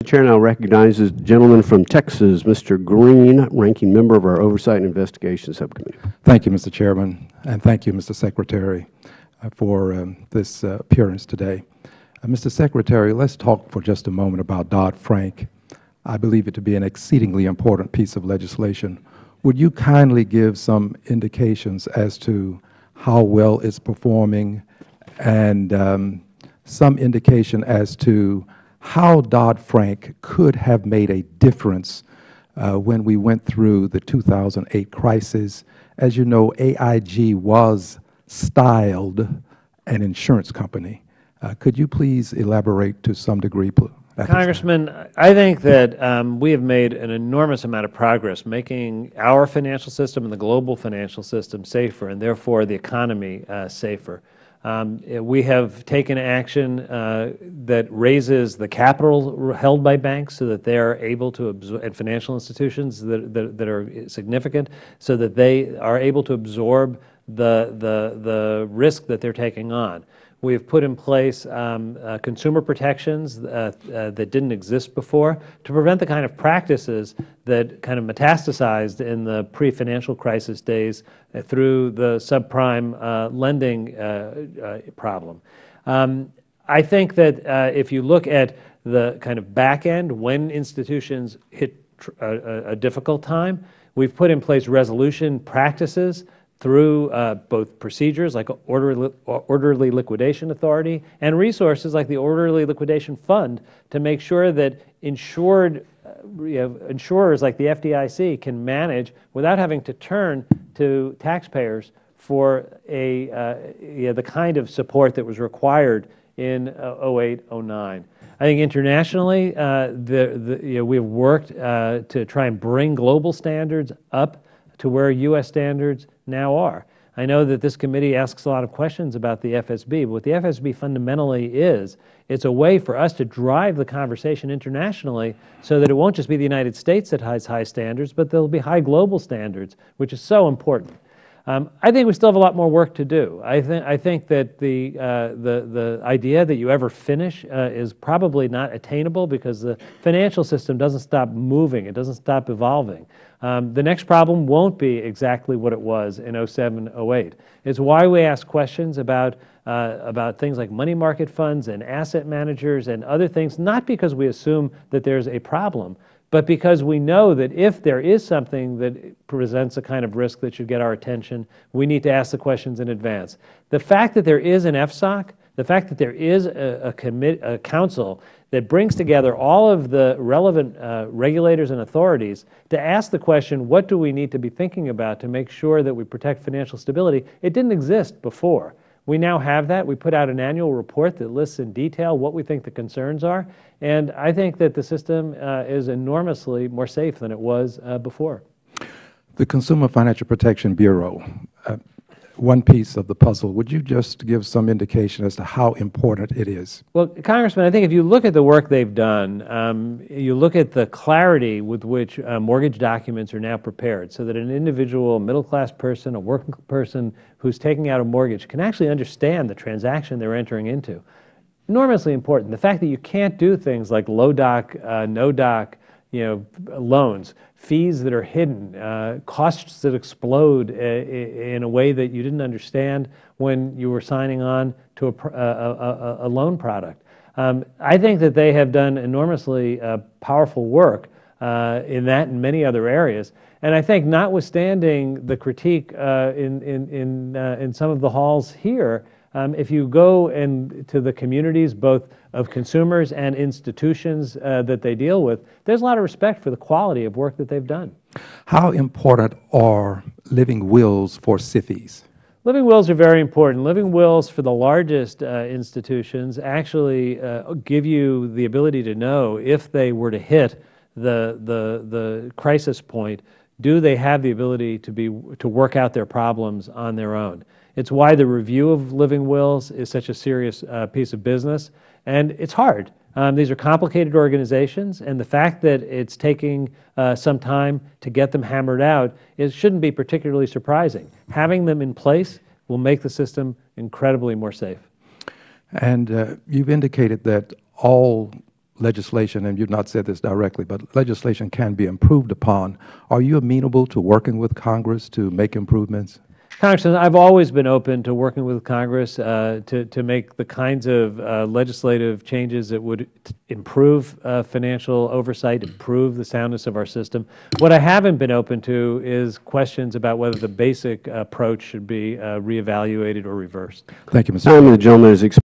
Chair now recognizes the gentleman from Texas, Mr. Green, Ranking Member of our Oversight and Investigation Subcommittee. Thank you, Mr. Chairman, and thank you, Mr. Secretary, for this appearance today. Mr. Secretary, let's talk for just a moment about Dodd-Frank. I believe it to be an exceedingly important piece of legislation. Would you kindly give some indications as to how well it's performing and some indication as to how Dodd-Frank could have made a difference when we went through the 2008 crisis? As you know, AIG was styled an insurance company. Could you please elaborate to some degree? Congressman, I think that we have made an enormous amount of progress making our financial system and the global financial system safer, and therefore the economy safer. We have taken action that raises the capital held by banks so that they are able to absorb, and financial institutions that are significant, so that they are able to absorb the risk that they're taking on. We have put in place consumer protections that didn't exist before to prevent the kind of practices that kind of metastasized in the pre-financial crisis days through the subprime lending problem. I think that if you look at the kind of back end when institutions hit a difficult time, we've put in place resolution practices through both procedures like orderly liquidation authority and resources like the orderly liquidation fund to make sure that insurers like the FDIC can manage without having to turn to taxpayers for the kind of support that was required in 08, 09. I think internationally, we have worked to try and bring global standards up to where U.S. standards now are. I know that this committee asks a lot of questions about the FSB, but what the FSB fundamentally is, it's a way for us to drive the conversation internationally so that it won't just be the United States that has high standards, but there will be high global standards, which is so important. I think we still have a lot more work to do. I think that the idea that you ever finish is probably not attainable because the financial system doesn't stop moving. It doesn't stop evolving. The next problem won't be exactly what it was in 07, 08. It's why we ask questions about things like money market funds and asset managers and other things, not because we assume that there's a problem, but because we know that if there is something that presents a kind of risk that should get our attention, we need to ask the questions in advance. The fact that there is an FSOC, the fact that there is a council that brings together all of the relevant regulators and authorities to ask the question, what do we need to be thinking about to make sure that we protect financial stability? It didn't exist before. We now have that. We put out an annual report that lists in detail what we think the concerns are, and I think that the system is enormously more safe than it was before. The Consumer Financial Protection Bureau, one piece of the puzzle. Would you just give some indication as to how important it is? Well, Congressman, I think if you look at the work they've done, you look at the clarity with which mortgage documents are now prepared so that an individual middle-class person, a working person who's taking out a mortgage can actually understand the transaction they're entering into. Enormously important. The fact that you can't do things like low doc, no doc, loans, fees that are hidden, costs that explode in a way that you didn't understand when you were signing on to a loan product. I think that they have done enormously powerful work in that and many other areas. And I think notwithstanding the critique in some of the halls here, if you go to the communities, both of consumers and institutions that they deal with, there's a lot of respect for the quality of work that they've done. How important are living wills for SIFIs? Living wills are very important. Living wills for the largest institutions actually give you the ability to know if they were to hit the crisis point, do they have the ability to work out their problems on their own? It's why the review of living wills is such a serious piece of business, and it's hard. These are complicated organizations, and the fact that it's taking some time to get them hammered out shouldn't be particularly surprising. Having them in place will make the system incredibly more safe. And you've indicated that all legislation, and you've not said this directly, but legislation can be improved upon. Are you amenable to working with Congress to make improvements? Congressman, I've always been open to working with Congress to make the kinds of legislative changes that would improve financial oversight, improve the soundness of our system. What I haven't been open to is questions about whether the basic approach should be reevaluated or reversed. Thank you, Mr. Time of the gentleman is expired.